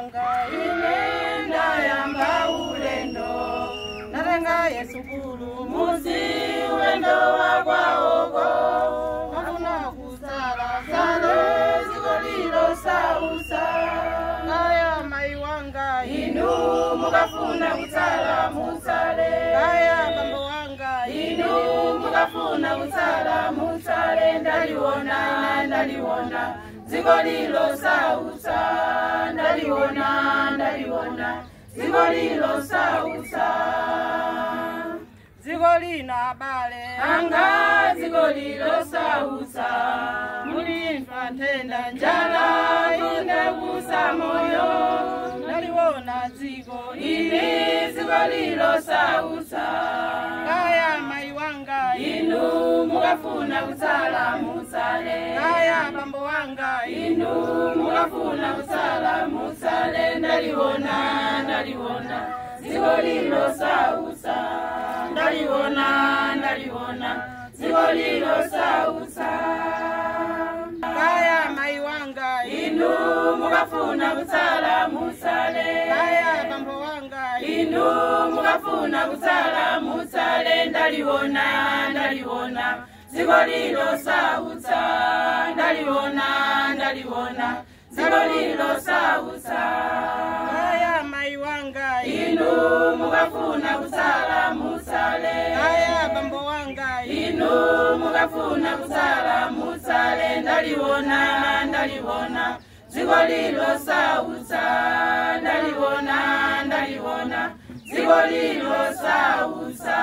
wanga ine ndayamba ulendo natenga yesukulu muzi ulendo wakwaoko mafuna kusala sale zikolilo sausa kaya mai wanga inu mukafuna kusala musale kaya bambo wanga inu mukafuna kusala musale ndaliona zikolilo sausa ndaliona zikolilo sausa zikolina bale anga zikolilo sausa mulimfa ntenda njala ine kusa moyo ndaliona ziko ili zikolilo sausa kaya mai wanga inu mukafuna kusala musale kaya bambo wanga inu mukafuna kusala musale ndaliona zikolilo sausa ndaliona zikolilo sausa kaya mai wanga inu mukafuna kusala musale kaya bambo wanga inu mukafuna kusala musale ndaliona zikolilo sausa ndaliona zikolilo sausa kaya mai wanga inu mukafuna kusala musale kaya bambo wanga inu mukafuna kusala musale ndaliona zikolilo sausa ndaliona zikolilo sausa